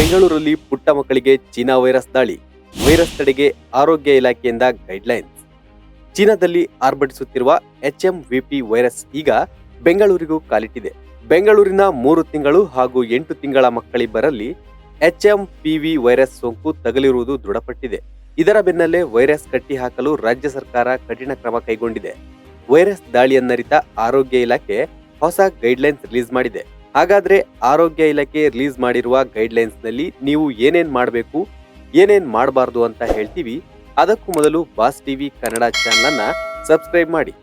ಬೆಂಗಳೂರಲ್ಲಿ ಪುಟ್ಟ ಮಕ್ಕಳಿಗೆ ಚೀನಾ ವೈರಸ್ ದಾಳಿ. ವೈರಸ್ ತಡೆಗೆ ಆರೋಗ್ಯ ಇಲಾಖೆಯಿಂದ ಗೈಡ್ಲೈನ್ಸ್. ಚೀನಾದಲ್ಲಿ ಆರ್ಭಟಿಸುತ್ತಿರುವ HMVP ವೈರಸ್ ಈಗ ಬೆಂಗಳೂರಿಗೂ ಕಾಲಿಟ್ಟಿದೆ. ಬೆಂಗಳೂರಿನ 3 ತಿಂಗಳು ಹಾಗೂ 8 ತಿಂಗಳ ಮಕ್ಕಳಿಬ್ಬರಲ್ಲಿ HMPV ವೈರಸ್ ಸೋಂಕು ತಗುಲಿರುವುದು ದೃಢಪಟ್ಟಿದೆ. ಇದರ ಬೆನ್ನಲ್ಲೇ ವೈರಸ್ ಕಟ್ಟಿಹಾಕಲು ರಾಜ್ಯ ಸರ್ಕಾರ ಕಠಿಣ ಕ್ರಮ ಕೈಗೊಂಡಿದೆ. ವೈರಸ್ ದಾಳಿಯನ್ನರಿತ ಆರೋಗ್ಯ ಇಲಾಖೆ ಹೊಸ ಗೈಡ್ಲೈನ್ಸ್ ರಿಲೀಸ್ ಮಾಡಿದೆ. ಹಾಗಾದ್ರೆ ಆರೋಗ್ಯ ಇಲಾಖೆ ರಿಲೀಸ್ ಮಾಡಿರುವ ಗೈಡ್ಲೈನ್ಸ್ ನಲ್ಲಿ ನೀವು ಏನೇನ್ ಮಾಡಬೇಕು, ಏನೇನ್ ಮಾಡಬಾರ್ದು ಅಂತ ಹೇಳ್ತೀವಿ. ಅದಕ್ಕೂ ಮೊದಲು ಬಾಸ್ ಟಿವಿ ಕನ್ನಡ ಚಾನೆಲ್ ಅನ್ನ ಸಬ್ಸ್ಕ್ರೈಬ್ ಮಾಡಿ.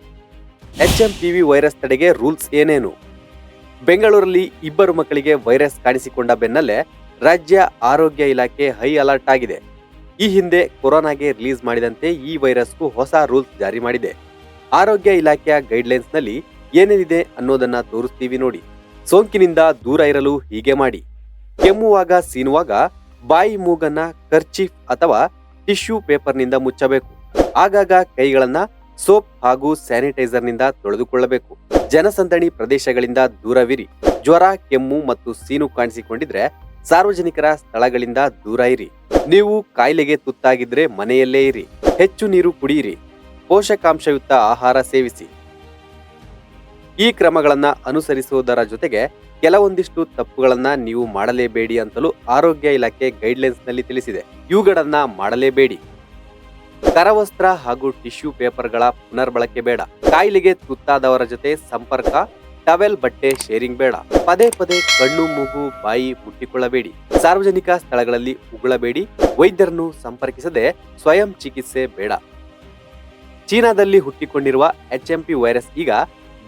HMPV ವೈರಸ್ ತಡೆಗೆ ರೂಲ್ಸ್ ಏನೇನು? ಬೆಂಗಳೂರಲ್ಲಿ 2 ಮಕ್ಕಳಿಗೆ ವೈರಸ್ ಕಾಣಿಸಿಕೊಂಡ ಬೆನ್ನಲ್ಲೇ ರಾಜ್ಯ ಆರೋಗ್ಯ ಇಲಾಖೆ ಹೈ ಅಲರ್ಟ್ ಆಗಿದೆ. ಈ ಹಿಂದೆ ಕೊರೋನಾಗೆ ರಿಲೀಸ್ ಮಾಡಿದಂತೆ ಈ ವೈರಸ್ಗೂ ಹೊಸ ರೂಲ್ಸ್ ಜಾರಿ ಮಾಡಿದೆ. ಆರೋಗ್ಯ ಇಲಾಖೆಯ ಗೈಡ್ಲೈನ್ಸ್ ನಲ್ಲಿ ಏನೇನಿದೆ ಅನ್ನೋದನ್ನ ತೋರಿಸ್ತೀವಿ ನೋಡಿ. ಸೋಂಕಿನಿಂದ ದೂರ ಇರಲು ಹೀಗೆ ಮಾಡಿ. ಕೆಮ್ಮುವಾಗ, ಸೀನುವಾಗ ಬಾಯಿ ಮೂಗನ್ನ ಕರ್ಚೀಫ್ ಅಥವಾ ಟಿಶ್ಯೂ ಪೇಪರ್ನಿಂದ ಮುಚ್ಚಬೇಕು. ಆಗಾಗ ಕೈಗಳನ್ನ ಸೋಪ್ ಹಾಗೂ ಸ್ಯಾನಿಟೈಸರ್ನಿಂದ ತೊಳೆದುಕೊಳ್ಳಬೇಕು. ಜನಸಂದಣಿ ಪ್ರದೇಶಗಳಿಂದ ದೂರವಿರಿ. ಜ್ವರ, ಕೆಮ್ಮು ಮತ್ತು ಸೀನು ಕಾಣಿಸಿಕೊಂಡಿದ್ರೆ ಸಾರ್ವಜನಿಕರ ಸ್ಥಳಗಳಿಂದ ದೂರ ಇರಿ. ನೀವು ಕಾಯಿಲೆಗೆ ತುತ್ತಾಗಿದ್ರೆ ಮನೆಯಲ್ಲೇ ಇರಿ. ಹೆಚ್ಚು ನೀರು ಕುಡಿಯಿರಿ. ಪೋಷಕಾಂಶಯುಕ್ತ ಆಹಾರ ಸೇವಿಸಿ. ಈ ಕ್ರಮಗಳನ್ನ ಅನುಸರಿಸುವುದರ ಜೊತೆಗೆ ಕೆಲವೊಂದಿಷ್ಟು ತಪ್ಪುಗಳನ್ನ ನೀವು ಮಾಡಲೇಬೇಡಿ ಅಂತಲೂ ಆರೋಗ್ಯ ಇಲಾಖೆ ಗೈಡ್ಲೈನ್ಸ್ ನಲ್ಲಿ ತಿಳಿಸಿದೆ. ಇವುಗಳನ್ನ ಮಾಡಲೇಬೇಡಿ. ಕರವಸ್ತ್ರ ಹಾಗೂ ಟಿಶ್ಯೂ ಪೇಪರ್ಗಳ ಪುನರ್ಬಳಕೆ ಬೇಡ. ಕಾಯಿಲೆಗೆ ತುತ್ತಾದವರ ಜೊತೆ ಸಂಪರ್ಕ, ಟವೆಲ್, ಬಟ್ಟೆ ಶೇರಿಂಗ್ ಬೇಡ. ಪದೇ ಪದೇ ಕಣ್ಣು, ಮೂಗು, ಬಾಯಿ ಮುಟ್ಟಿಕೊಳ್ಳಬೇಡಿ. ಸಾರ್ವಜನಿಕ ಸ್ಥಳಗಳಲ್ಲಿ ಉಗುಳಬೇಡಿ. ವೈದ್ಯರನ್ನು ಸಂಪರ್ಕಿಸದೆ ಸ್ವಯಂ ಚಿಕಿತ್ಸೆ ಬೇಡ. ಚೀನಾದಲ್ಲಿ ಹುಟ್ಟಿಕೊಂಡಿರುವ HMP ವೈರಸ್ ಈಗ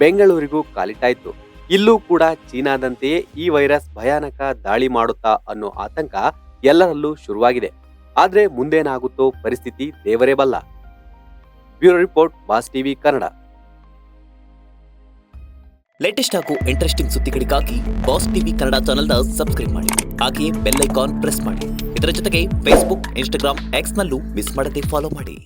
ಬೆಂಗಳೂರಿಗೂ ಕಾಲಿಟ್ಟಾಯ್ತು. ಇಲ್ಲೂ ಕೂಡ ಚೀನಾದಂತೆಯೇ ಈ ವೈರಸ್ ಭಯಾನಕ ದಾಳಿ ಮಾಡುತ್ತಾ ಅನ್ನೋ ಆತಂಕ ಎಲ್ಲರಲ್ಲೂ ಶುರುವಾಗಿದೆ. ಆದ್ರೆ ಮುಂದೇನಾಗುತ್ತೋ ಪರಿಸ್ಥಿತಿ ದೇವರೇ ಬಲ್ಲ. Bureau report, boss TV Kannada. Latest ಹಾಗೂ ಇಂಟ್ರೆಸ್ಟಿಂಗ್ ಸುದ್ದಿಗಳಿಗಾಗಿ ಬಾಸ್ ಟಿವಿ ಕನ್ನಡ ಚಾನೆಲ್ನ ಸಬ್ಸ್ಕ್ರೈಬ್ ಮಾಡಿ. ಹಾಗೆಯೇ ಬೆಲ್ ಐಕಾನ್ ಪ್ರೆಸ್ ಮಾಡಿ. ಇದರ ಜೊತೆಗೆ ಫೇಸ್ಬುಕ್, ಇನ್ಸ್ಟಾಗ್ರಾಮ್, ಎಕ್ಸ್ ನಲ್ಲೂ ಮಿಸ್ ಮಾಡದೆ ಫಾಲೋ ಮಾಡಿ.